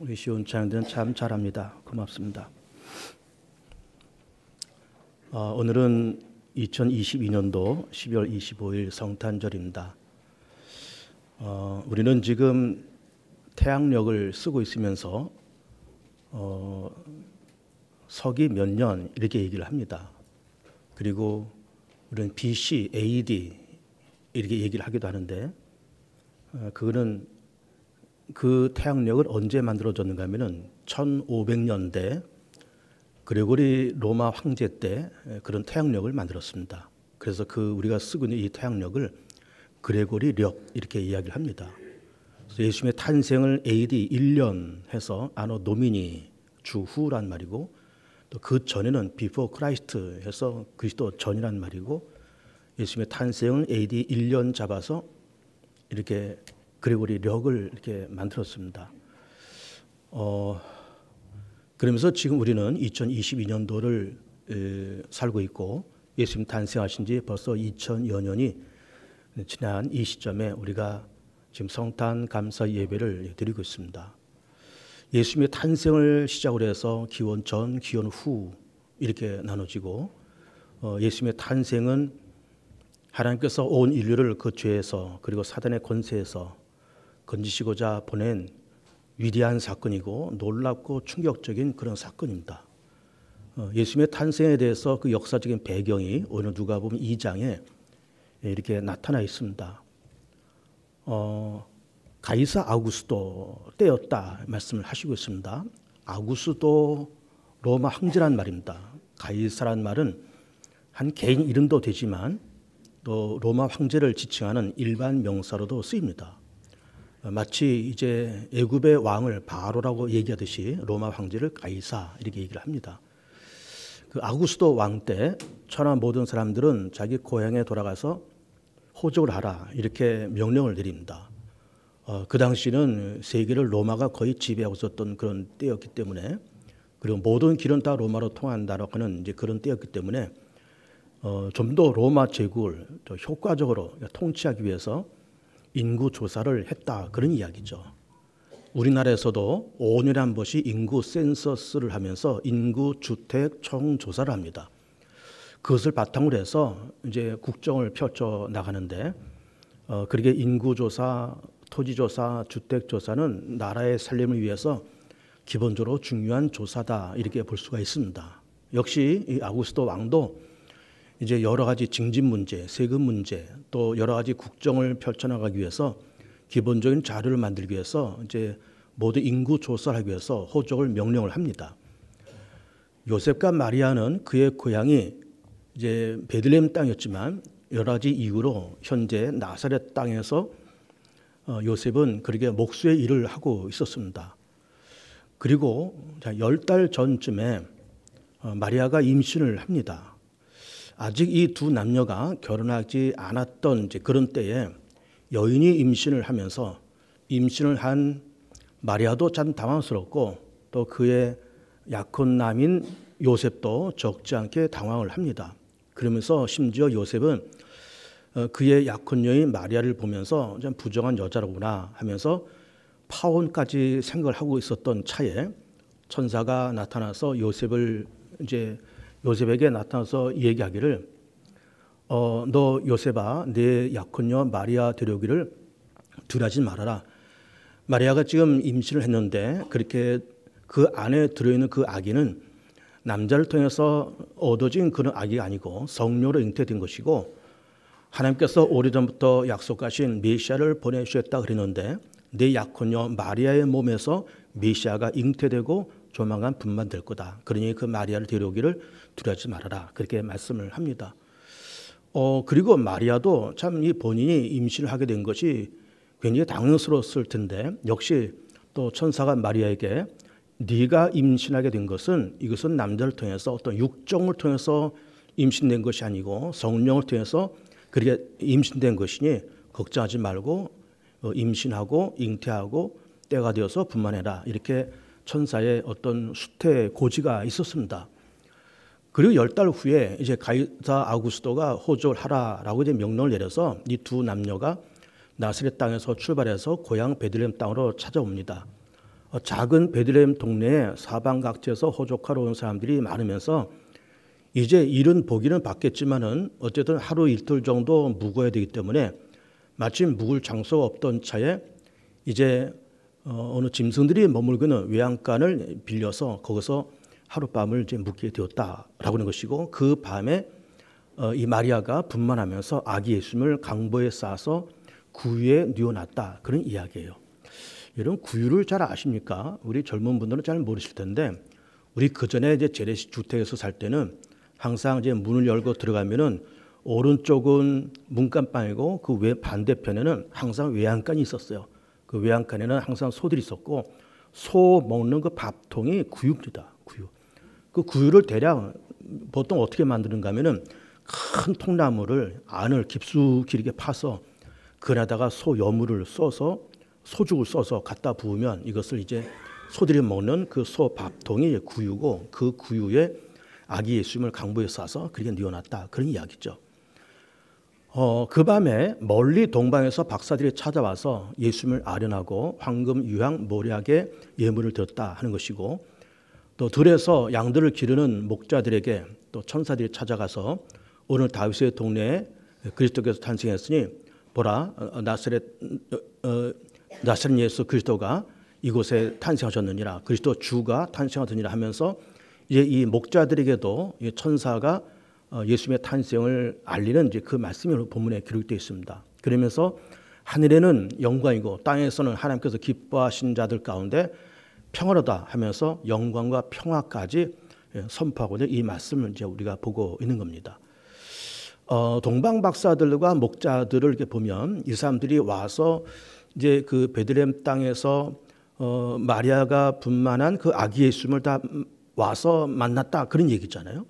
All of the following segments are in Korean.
우리 시온 찬양들은 참 잘합니다. 고맙습니다. 오늘은 2022년도 12월 25일 성탄절입니다. 우리는 지금 태양력을 쓰고 있으면서 서기 몇 년 이렇게 얘기를 합니다. 그리고 우리는 BC, AD 이렇게 얘기를 하기도 하는데 그거는 그 태양력을 언제 만들어졌는가 하면은 1500년대 그레고리 로마 황제 때 그런 태양력을 만들었습니다. 그래서 우리가 쓰고 있는 이 태양력을 그레고리력 이렇게 이야기를 합니다. 그래서 예수님의 탄생을 AD 1년 해서 아노 도미니 주후란 말이고, 또 그 전에는 before Christ 해서 그리스도 전이란 말이고, 예수님의 탄생을 AD 1년 잡아서 이렇게 그레고리력을 이렇게 만들었습니다. 그러면서 지금 우리는 2022년도를 살고 있고, 예수님 탄생하신 지 벌써 2000여 년이 지난 이 시점에 우리가 지금 성탄 감사 예배를 드리고 있습니다. 예수님의 탄생을 시작으로 해서 기원 전, 기원 후 이렇게 나눠지고, 예수님의 탄생은 하나님께서 온 인류를 그 죄에서 그리고 사단의 권세에서 건지시고자 보낸 위대한 사건이고 놀랍고 충격적인 그런 사건입니다. 예수님의 탄생에 대해서 그 역사적인 배경이 오늘 누가복음 2장에 이렇게 나타나 있습니다. 가이사 아구스도 때였다 말씀을 하시고 있습니다. 아구스도 로마 황제란 말입니다. 가이사란 말은 한 개인 이름도 되지만 또 로마 황제를 지칭하는 일반 명사로도 쓰입니다. 마치 이제 애굽의 왕을 바로라고 얘기하듯이 로마 황제를 가이사 이렇게 얘기를 합니다. 그 아구스도 왕 때 천하 모든 사람들은 자기 고향에 돌아가서 호적을 하라 이렇게 명령을 내립니다. 그 당시는 세계를 로마가 거의 지배하고 있었던 그런 때였기 때문에, 그리고 모든 길은 다 로마로 통한다라고 하는 이제 그런 때였기 때문에 좀 더 로마 제국을 더 효과적으로 통치하기 위해서 인구 조사를 했다 그런 이야기죠. 우리나라에서도 5년에 한 번씩 인구 센서스를 하면서 인구 주택 총 조사를 합니다. 그것을 바탕으로 해서 이제 국정을 펼쳐 나가는데, 그렇게 인구 조사, 토지 조사, 주택 조사는 나라의 살림을 위해서 기본적으로 중요한 조사다 이렇게 볼 수가 있습니다. 역시 이 아구스도 왕도 이제 여러 가지 징집 문제, 세금 문제, 또 여러 가지 국정을 펼쳐나가기 위해서 기본적인 자료를 만들기 위해서 이제 모두 인구 조사를 하기 위해서 호적을 명령을 합니다. 요셉과 마리아는 그의 고향이 이제 베들레헴 땅이었지만 여러 가지 이유로 현재 나사렛 땅에서 요셉은 그렇게 목수의 일을 하고 있었습니다. 그리고 10달 전쯤에 마리아가 임신을 합니다. 아직 이 두 남녀가 결혼하지 않았던 이제 그런 때에 여인이 임신을 하면서 임신을 한 마리아도 참 당황스럽고, 또 그의 약혼남인 요셉도 적지 않게 당황을 합니다. 그러면서 심지어 요셉은 그의 약혼녀인 마리아를 보면서 좀 부정한 여자로구나 하면서 파혼까지 생각을 하고 있었던 차에 천사가 나타나서 요셉에게 나타나서 얘기하기를 너 요셉아, 내 약혼녀 마리아 데려오기를 두려워하지 말아라. 마리아가 지금 임신을 했는데 그렇게 그 안에 들어있는 그 아기는 남자를 통해서 얻어진 그런 아기가 아니고 성령으로 잉태된 것이고, 하나님께서 오래전부터 약속하신 메시아를 보내주셨다 그랬는데 내 약혼녀 마리아의 몸에서 메시아가 잉태되고 조만간 분만될 거다. 그러니 그 마리아를 데려오기를 두려워하지 말아라. 그렇게 말씀을 합니다. 그리고 마리아도 참 이 본인이 임신을 하게 된 것이 굉장히 당황스러웠을 텐데, 역시 또 천사가 마리아에게 네가 임신하게 된 것은 이것은 남자를 통해서 어떤 육정을 통해서 임신된 것이 아니고 성령을 통해서 그렇게 임신된 것이니 걱정하지 말고 임신하고 잉태하고 때가 되어서 분만해라. 이렇게 천사의 어떤 수태 고지가 있었습니다. 그리고 10달 후에 이제 가이사 아구스도가 호적을 하라라고 이제 명령을 내려서 이 두 남녀가 나사렛 땅에서 출발해서 고향 베들레헴 땅으로 찾아옵니다. 작은 베들레헴 동네에 사방각지에서 호족하러 온 사람들이 많으면서 이제 일은 보기는 받겠지만은 어쨌든 하루 이틀 정도 묵어야 되기 때문에 마침 묵을 장소가 없던 차에 이제 어느 짐승들이 머물고는 외양간을 빌려서 거기서 하룻밤을 이제 묵게 되었다라고 하는 것이고, 그 밤에 이 마리아가 분만하면서 아기 예수님을 강보에 싸서 구유에 뉘어놨다, 그런 이야기예요. 여러분, 구유를 잘 아십니까? 우리 젊은 분들은 잘 모르실 텐데, 우리 그 전에 이제 재래식 주택에서 살 때는 항상 이제 문을 열고 들어가면은 오른쪽은 문간방이고 그 외 반대편에는 항상 외양간이 있었어요. 그 외양간에는 항상 소들이 있었고, 소 먹는 그 밥통이 구유입니다. 구유. 그 구유를 대략 보통 어떻게 만드는가 하면은 큰 통나무를 안을 깊숙이 이렇게 파서 그에다가 소 여물을 써서 소죽을 써서 갖다 부으면 이것을 이제 소들이 먹는 그 소 밥통이 구유고, 그 구유에 아기 예수님을 강보에 싸서 그렇게 뉘어놨다, 그런 이야기죠. 그 밤에 멀리 동방에서 박사들이 찾아와서 예수님을 아련하고 황금, 유향, 모략의 예물을 드렸다 하는 것이고, 또 들에서 양들을 기르는 목자들에게 또 천사들이 찾아가서 오늘 다윗의 동네에 그리스도께서 탄생했으니 보라, 나사렛 예수 그리스도가 이곳에 탄생하셨느니라, 그리스도 주가 탄생하더니라 하면서 이제 이 목자들에게도 이 천사가 예수님의 탄생을 알리는 이제 그 말씀이 본문에 기록되어 있습니다. 그러면서 하늘에는 영광이고 땅에서는 하나님께서 기뻐하신 자들 가운데 평화로다 하면서 영광과 평화까지 선포하고자 이 말씀을 이제 우리가 보고 있는 겁니다. 동방 박사들과 목자들을 이렇게 보면 이 사람들이 와서 이제 그 베들레헴 땅에서 마리아가 분만한 그 아기 예수님을 다 와서 만났다, 그런 얘기잖아요.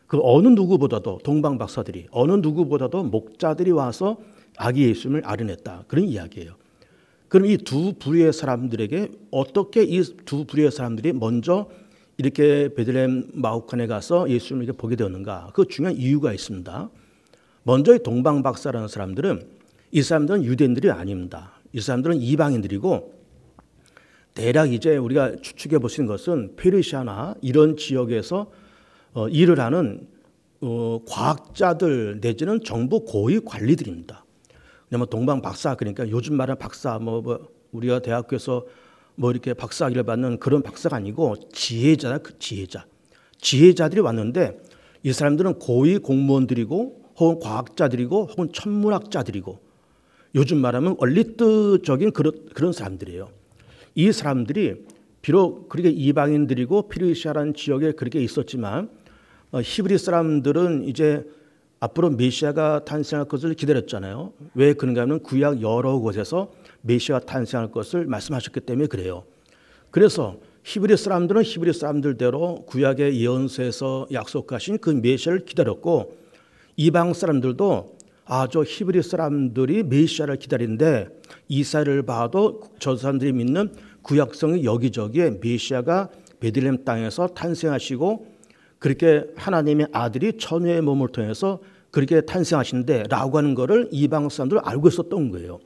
그 어느 누구보다도 동방 박사들이 어느 누구보다도 목자들이 와서 아기 예수님을 아련했다, 그런 이야기예요. 그럼 이 두 부류의 사람들에게 어떻게 이 두 부류의 사람들이 먼저 이렇게 베들레헴 마후칸에 가서 예수님을 이렇게 보게 되었는가? 그 중요한 이유가 있습니다. 먼저 이 동방 박사라는 사람들은 이 사람들은 유대인들이 아닙니다. 이 사람들은 이방인들이고 대략 이제 우리가 추측해 보시는 것은 페르시아나 이런 지역에서 일을 하는 과학자들 내지는 정부 고위 관리들입니다. 왜냐하면 동방 박사, 그러니까 요즘 말하는 박사, 우리가 대학교에서 이렇게 박사학위를 받는 그런 박사가 아니고 지혜자다, 그 지혜자들이 왔는데 이 사람들은 고위 공무원들이고 혹은 과학자들이고 혹은 천문학자들이고 요즘 말하면 원리트적인 그런 사람들이에요. 이 사람들이 비록 그렇게 이방인들이고 페르시아라는 지역에 그렇게 있었지만 히브리 사람들은 이제 앞으로 메시아가 탄생할 것을 기다렸잖아요. 왜 그런가 하면 구약 여러 곳에서 메시아가 탄생할 것을 말씀하셨기 때문에 그래요. 그래서 히브리 사람들은 히브리 사람들대로 구약의 예언서에서 약속하신 그 메시아를 기다렸고, 이방 사람들도 저 히브리 사람들이 메시아를 기다리는데 이사야를 봐도 저 사람들이 믿는 구약성의 여기저기에 메시아가 베들레헴 땅에서 탄생하시고 그렇게 하나님의 아들이 처녀의 몸을 통해서 그렇게 탄생하신데 라고 하는 것을 이방 사람들은 알고 있었던 거예요.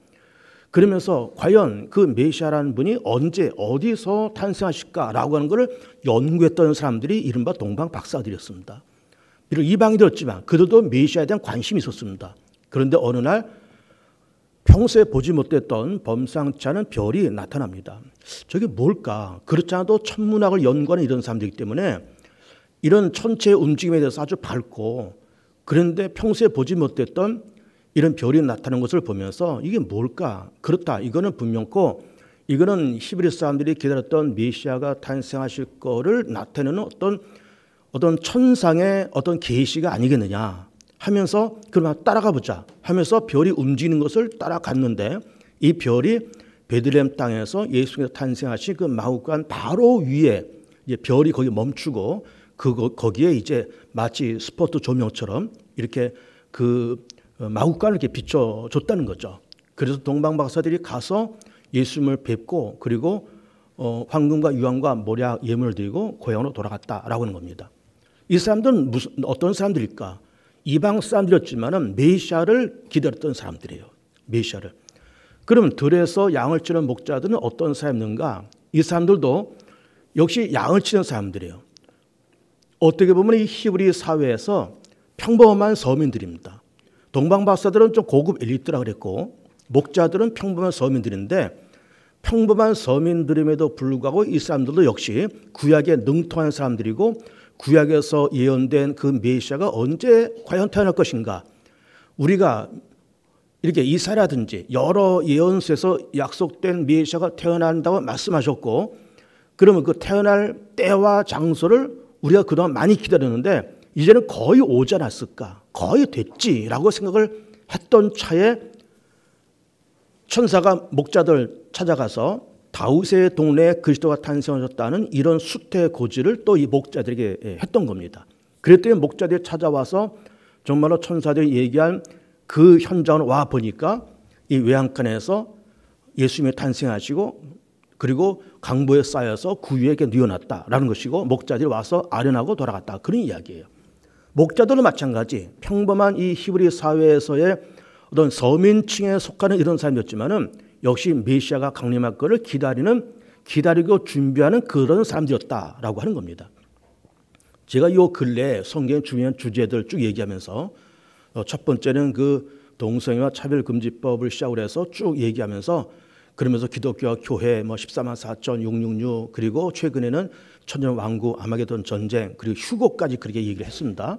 그러면서 과연 그 메시아라는 분이 언제 어디서 탄생하실까라고 하는 것을 연구했던 사람들이 이른바 동방 박사들이었습니다. 비록 이방인들이었지만 그들도 메시아에 대한 관심이 있었습니다. 그런데 어느 날 평소에 보지 못했던 범상치 않은 별이 나타납니다. 저게 뭘까? 그렇지 않아도 천문학을 연구하는 이런 사람들이기 때문에 이런 천체의 움직임에 대해서 아주 밝고, 그런데 평소에 보지 못했던 이런 별이 나타나는 것을 보면서 이게 뭘까? 그렇다. 이거는 분명코 이거는 히브리 사람들이 기다렸던 메시아가 탄생하실 거를 나타내는 어떤 천상의 어떤 계시가 아니겠느냐 하면서 그러면 따라가 보자 하면서 별이 움직이는 것을 따라갔는데 이 별이 베들레헴 땅에서 예수님께서 탄생하신 그 마후간 바로 위에 이제 별이 거기 멈추고 거기에 이제 마치 스포트 조명처럼 이렇게 그 마구간을 이렇게 비춰줬다는 거죠. 그래서 동방 박사들이 가서 예수님을 뵙고 그리고 황금과 유황과 모략 예물을 드리고 고향으로 돌아갔다라고 하는 겁니다. 이 사람들은 어떤 사람들일까? 이방 사람들이었지만은 메시아를 기다렸던 사람들이에요. 메시아를. 그러면 들에서 양을 치는 목자들은 어떤 사람인가? 이 사람들도 역시 양을 치는 사람들이에요. 어떻게 보면 이 히브리 사회에서 평범한 서민들입니다. 동방박사들은 좀 고급 엘리트라 그랬고 목자들은 평범한 서민들인데 평범한 서민들임에도 불구하고 이 사람들도 역시 구약에 능통한 사람들이고 구약에서 예언된 그 메시아가 언제 과연 태어날 것인가. 우리가 이렇게 이사라든지 여러 예언서에서 약속된 메시아가 태어난다고 말씀하셨고 그러면 그 태어날 때와 장소를 우리가 그동안 많이 기다렸는데 이제는 거의 오지 않았을까, 거의 됐지라고 생각을 했던 차에 천사가 목자들 찾아가서 다윗의 동네에 그리스도가 탄생하셨다는 이런 수태 고지를 또 이 목자들에게 했던 겁니다. 그랬더니 목자들이 찾아와서 정말로 천사들이 얘기한 그 현장을 와 보니까 이 외양간에서 예수님이 탄생하시고 그리고 강보에 쌓여서 구유에게 뉘어놨다라는 것이고 목자들이 와서 아련하고 돌아갔다. 그런 이야기예요. 목자들도 마찬가지 평범한 이 히브리 사회에서의 어떤 서민층에 속하는 이런 사람이었지만은 역시 메시아가 강림할 것을 기다리고 준비하는 그런 사람들이었다라고 하는 겁니다. 제가 이 근래에 성경의 중요한 주제들 쭉 얘기하면서 첫 번째는 그 동성애와 차별금지법을 시작으로 해서 쭉 얘기하면서 그러면서 기독교와 교회 14만 4천 666 그리고 최근에는 천년왕국 아마게돈 전쟁 그리고 휴거까지 그렇게 얘기를 했습니다.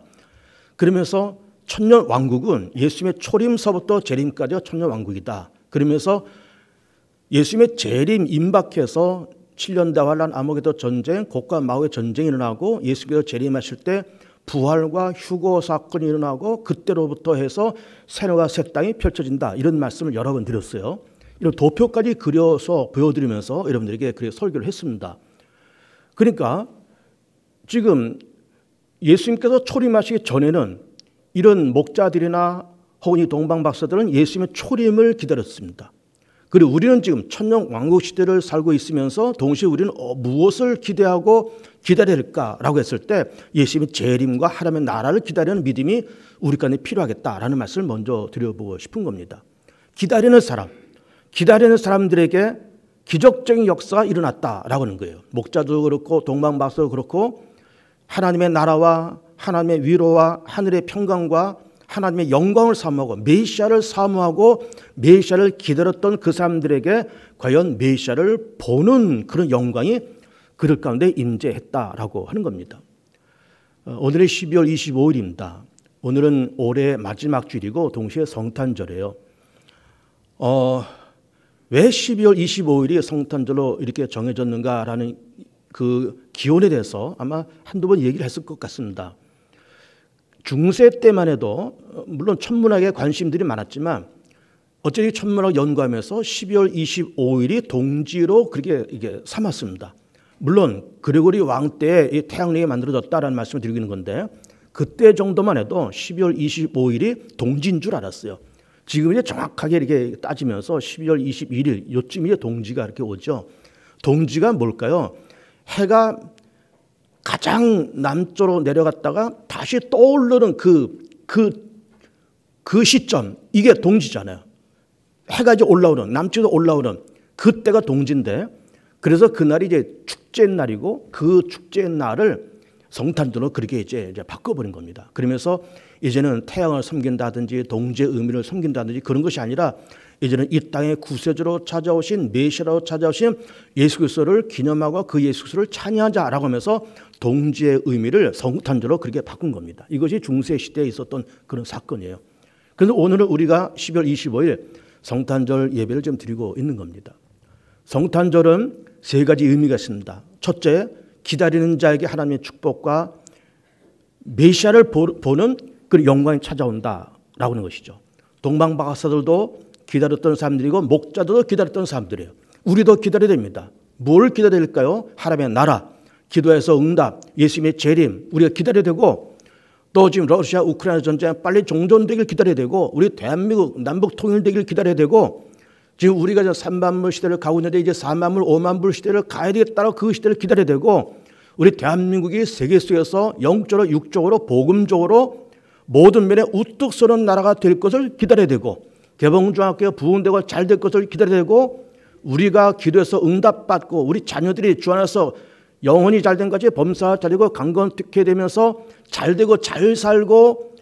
그러면서 천년왕국은 예수님의 초림서부터 재림까지가 천년왕국이다. 그러면서 예수님의 재림 임박해서 7년 다환란 아마게돈 전쟁 곡과 마오의 전쟁이 일어나고 예수께서 재림하실 때 부활과 휴거 사건이 일어나고 그때로부터 해서 새로가 새 땅이 펼쳐진다. 이런 말씀을 여러 번 드렸어요. 이런 도표까지 그려서 보여드리면서 여러분들에게 그렇게 설교를 했습니다. 그러니까 지금 예수님께서 초림하시기 전에는 이런 목자들이나 혹은 이 동방박사들은 예수님의 초림을 기다렸습니다. 그리고 우리는 지금 천년왕국 시대를 살고 있으면서 동시에 우리는 무엇을 기대하고 기다려야 할까라고 했을 때 예수님의 재림과 하나님의 나라를 기다리는 믿음이 우리 가운데 필요하겠다라는 말씀을 먼저 드려보고 싶은 겁니다. 기다리는 사람들에게 기적적인 역사가 일어났다라고 하는 거예요. 목자도 그렇고 동방박사도 그렇고 하나님의 나라와 하나님의 위로와 하늘의 평강과 하나님의 영광을 사모하고 메시아를 사모하고 메시아를 기다렸던 그 사람들에게 과연 메시아를 보는 그런 영광이 그들 가운데 임재했다라고 하는 겁니다. 오늘은 12월 25일입니다. 오늘은 올해 마지막 주일이고 동시에 성탄절이에요. 왜 12월 25일이 성탄절로 이렇게 정해졌는가라는 그 기원에 대해서 아마 한두 번 얘기를 했을 것 같습니다. 중세 때만 해도 물론 천문학에 관심들이 많았지만 어쨌든 천문학 연구하면서 12월 25일이 동지로 그렇게 이게 삼았습니다. 물론 그레고리 왕 때에 이 태양暦이 만들어졌다라는 말씀을 드리는 건데 그때 정도만 해도 12월 25일이 동지인 줄 알았어요. 지금 이제 정확하게 이렇게 따지면서 12월 21일 요쯤이 동지가 이렇게 오죠. 동지가 뭘까요? 해가 가장 남쪽으로 내려갔다가 다시 떠오르는 그 시점, 이게 동지잖아요. 해가 이제 올라오는, 남쪽으로 올라오는 그때가 동지인데 그래서 그날이 이제 축제의 날이고 그 축제의 날을 성탄절로 그렇게 이제 바꿔버린 겁니다. 그러면서 이제는 태양을 섬긴다든지 동지의 의미를 섬긴다든지 그런 것이 아니라 이제는 이 땅의 구세주로 찾아오신 메시아로 찾아오신 예수 그리스도를 기념하고 그 예수 그리스도를 찬양하자라고 하면서 동지의 의미를 성탄절로 그렇게 바꾼 겁니다. 이것이 중세 시대에 있었던 그런 사건이에요. 그래서 오늘은 우리가 12월 25일 성탄절 예배를 좀 드리고 있는 겁니다. 성탄절은 세 가지 의미가 있습니다. 첫째, 기다리는 자에게 하나님의 축복과 메시아를 보는 그 영광이 찾아온다라고 하는 것이죠. 동방박사들도 기다렸던 사람들이고 목자들도 기다렸던 사람들이에요. 우리도 기다려야 됩니다. 뭘 기다려야 될까요? 하나님의 나라, 기도에서 응답, 예수님의 재림 우리가 기다려야 되고 또 지금 러시아 우크라이나 전쟁 빨리 종전되길 기다려야 되고 우리 대한민국 남북 통일되길 기다려야 되고 지금 우리가 3만불 시대를 가고 있는데 이제 4만불, 5만불 시대를 가야 되겠다고 그 시대를 기다려야 되고 우리 대한민국이 세계 속에서 영적으로 육적으로 복음적으로 모든 면에 우뚝 서는 나라가 될 것을 기다려야 되고 개봉중학교가 부흥되고 잘 될 것을 기다려야 되고 우리가 기도해서 응답받고 우리 자녀들이 주 안에서 영혼이 잘된 것이 범사가 잘되고 강건케 되면서 잘되고 잘 살고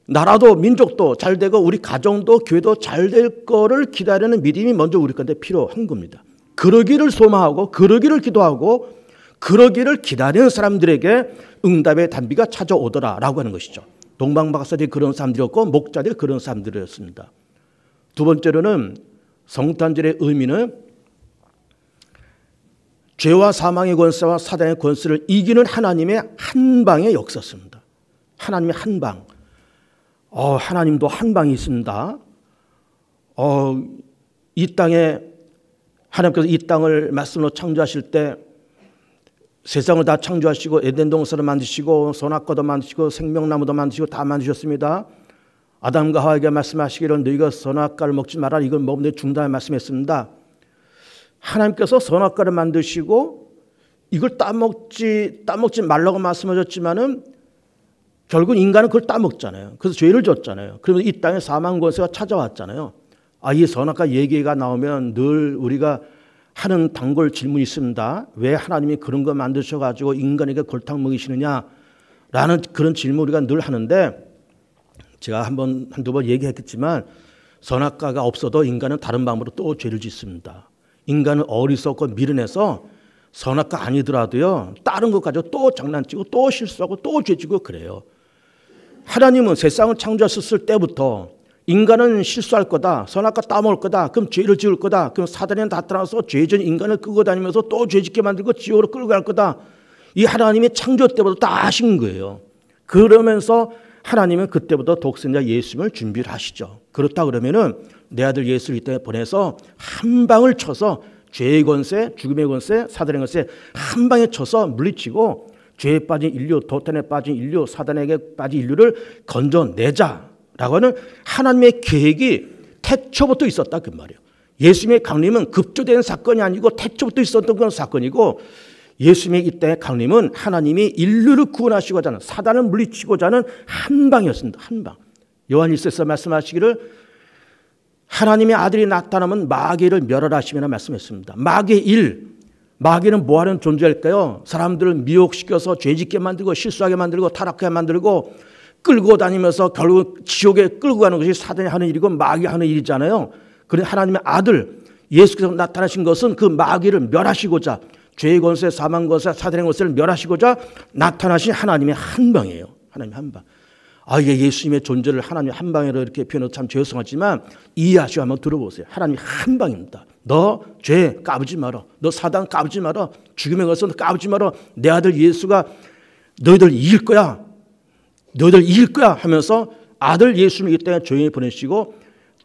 나라도 민족도 잘되고 우리 가정도 교회도 잘될 거를 기다리는 믿음이 먼저 우리 가운데 필요한 겁니다. 그러기를 소망하고 그러기를 기도하고 그러기를 기다리는 사람들에게 응답의 단비가 찾아오더라라고 하는 것이죠. 동방박사들이 그런 사람들이었고 목자들이 그런 사람들이었습니다. 두 번째로는 성탄절의 의미는 죄와 사망의 권세와 사단의 권세를 이기는 하나님의 한 방의 역사였습니다. 하나님의 한 방. 하나님도 한 방이 있습니다. 이 땅에 하나님께서 이 땅을 말씀으로 창조하실 때 세상을 다 창조하시고 에덴 동산을 만드시고 선악과도 만드시고 생명나무도 만드시고 다 만드셨습니다. 아담과 하와에게 말씀하시기를 너희가 선악과를 먹지 마라. 이걸 먹으면 죽는다 말씀했습니다. 하나님께서 선악과를 만드시고 이걸 따먹지 말라고 말씀하셨지만은 결국 인간은 그걸 따먹잖아요. 그래서 죄를 졌잖아요. 그러면서 이 땅에 사망 권세가 찾아왔잖아요. 이 선악과 얘기가 나오면 늘 우리가 하는 단골 질문이 있습니다. 왜 하나님이 그런 거 만드셔가지고 인간에게 골탕 먹이시느냐라는 그런 질문 우리가 늘 하는데 제가 한두 번 얘기했겠지만 선악과가 없어도 인간은 다른 방법으로 또 죄를 짓습니다. 인간은 어리석고 미련해서 선악과 아니더라도요. 다른 것 가지고 또 장난치고 또 실수하고 또 죄지고 그래요. 하나님은 세상을 창조하셨을 때부터 인간은 실수할 거다. 선악과 따먹을 거다. 그럼 죄를 지을 거다. 그럼 사단이 나타나서 죄진 인간을 끌고 다니면서 또 죄짓게 만들고 지옥으로 끌고 갈 거다. 이 하나님의 창조 때부터 다 아신 거예요. 그러면서 하나님은 그때부터 독생자 예수님을 준비를 하시죠. 그렇다 그러면은 내 아들 예수를 이때 보내서 한 방을 쳐서 죄의 권세, 죽음의 권세, 사단의 권세 한 방에 쳐서 물리치고 죄에 빠진 인류, 도탄에 빠진 인류, 사단에게 빠진 인류를 건져내자라고 하는 하나님의 계획이 태초부터 있었다 그 말이에요. 예수님의 강림은 급조된 사건이 아니고 태초부터 있었던 그런 사건이고 예수님의 이때 강림은 하나님이 인류를 구원하시고자 하는 사단을 물리치고자 하는 한 방이었습니다. 한 방. 요한일서에서 말씀하시기를 하나님의 아들이 나타나면 마귀를 멸하시리라 말씀했습니다. 마귀는 뭐하는 존재일까요? 사람들을 미혹시켜서 죄짓게 만들고 실수하게 만들고 타락하게 만들고 끌고 다니면서 결국 지옥에 끌고 가는 것이 사단이 하는 일이고 마귀가 하는 일이잖아요. 그런데 하나님의 아들 예수께서 나타나신 것은 그 마귀를 멸하시고자 죄의 권세, 사망 권세, 사단의 권세를 멸하시고자 나타나신 하나님의 한 방이에요. 하나님의 한 방. 이게 예수님의 존재를 하나님의 한 방으로 이렇게 표현해서 참 죄송하지만 이해하시고 한번 들어보세요. 하나님이 한 방입니다. 너 죄 까부지 마라. 너 사단 까부지 마라. 죽음의 것은 까부지 마라. 내 아들 예수가 너희들 이길 거야. 너희들 이길 거야 하면서 아들 예수를 이 땅에 조용히 보내시고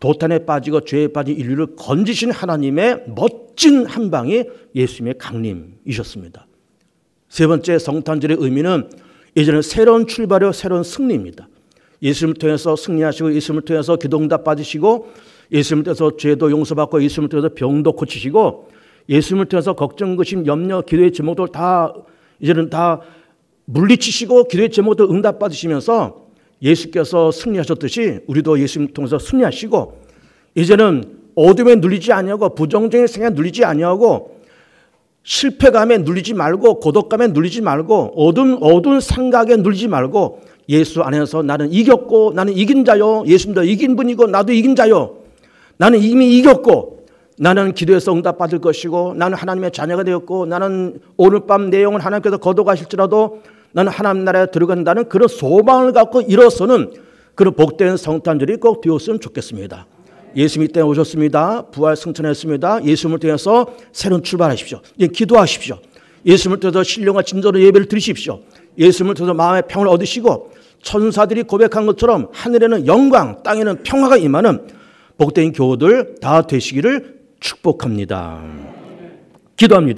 도탄에 빠지고 죄에 빠진 인류를 건지신 하나님의 멋진 한 방이 예수님의 강림이셨습니다. 세 번째 성탄절의 의미는 이제는 새로운 출발이요 새로운 승리입니다. 예수님을 통해서 승리하시고 예수님을 통해서 기도응답 받으시고 예수님을 통해서 죄도 용서받고 예수님을 통해서 병도 고치시고 예수님을 통해서 걱정, 근심, 염려, 기도의 제목들 다 이제는 다 물리치시고 기도의 제목들 응답 받으시면서 예수께서 승리하셨듯이 우리도 예수님을 통해서 승리하시고 이제는 어둠에 눌리지 아니하고 부정적인 생각에 눌리지 아니하고 실패감에 눌리지 말고 고독감에 눌리지 말고 어두운 생각에 눌리지 말고 예수 안에서 나는 이겼고 나는 이긴 자요. 예수님도 이긴 분이고 나도 이긴 자요. 나는 이미 이겼고 나는 기도해서 응답 받을 것이고 나는 하나님의 자녀가 되었고 나는 오늘 밤 내 영을 하나님께서 거둬가실지라도 나는 하나님 나라에 들어간다는 그런 소망을 갖고 일어서는 그런 복된 성탄절이 꼭 되었으면 좋겠습니다. 예수님이 이 땅에 오셨습니다. 부활 승천했습니다. 예수님을 통해서 새로운 출발하십시오. 기도하십시오. 예수님을 통해서 신령과 진정으로 예배를 드리십시오. 예수님을 통해서 마음의 평을 얻으시고 천사들이 고백한 것처럼 하늘에는 영광, 땅에는 평화가 임하는 복된 교우들 다 되시기를 축복합니다. 기도합니다.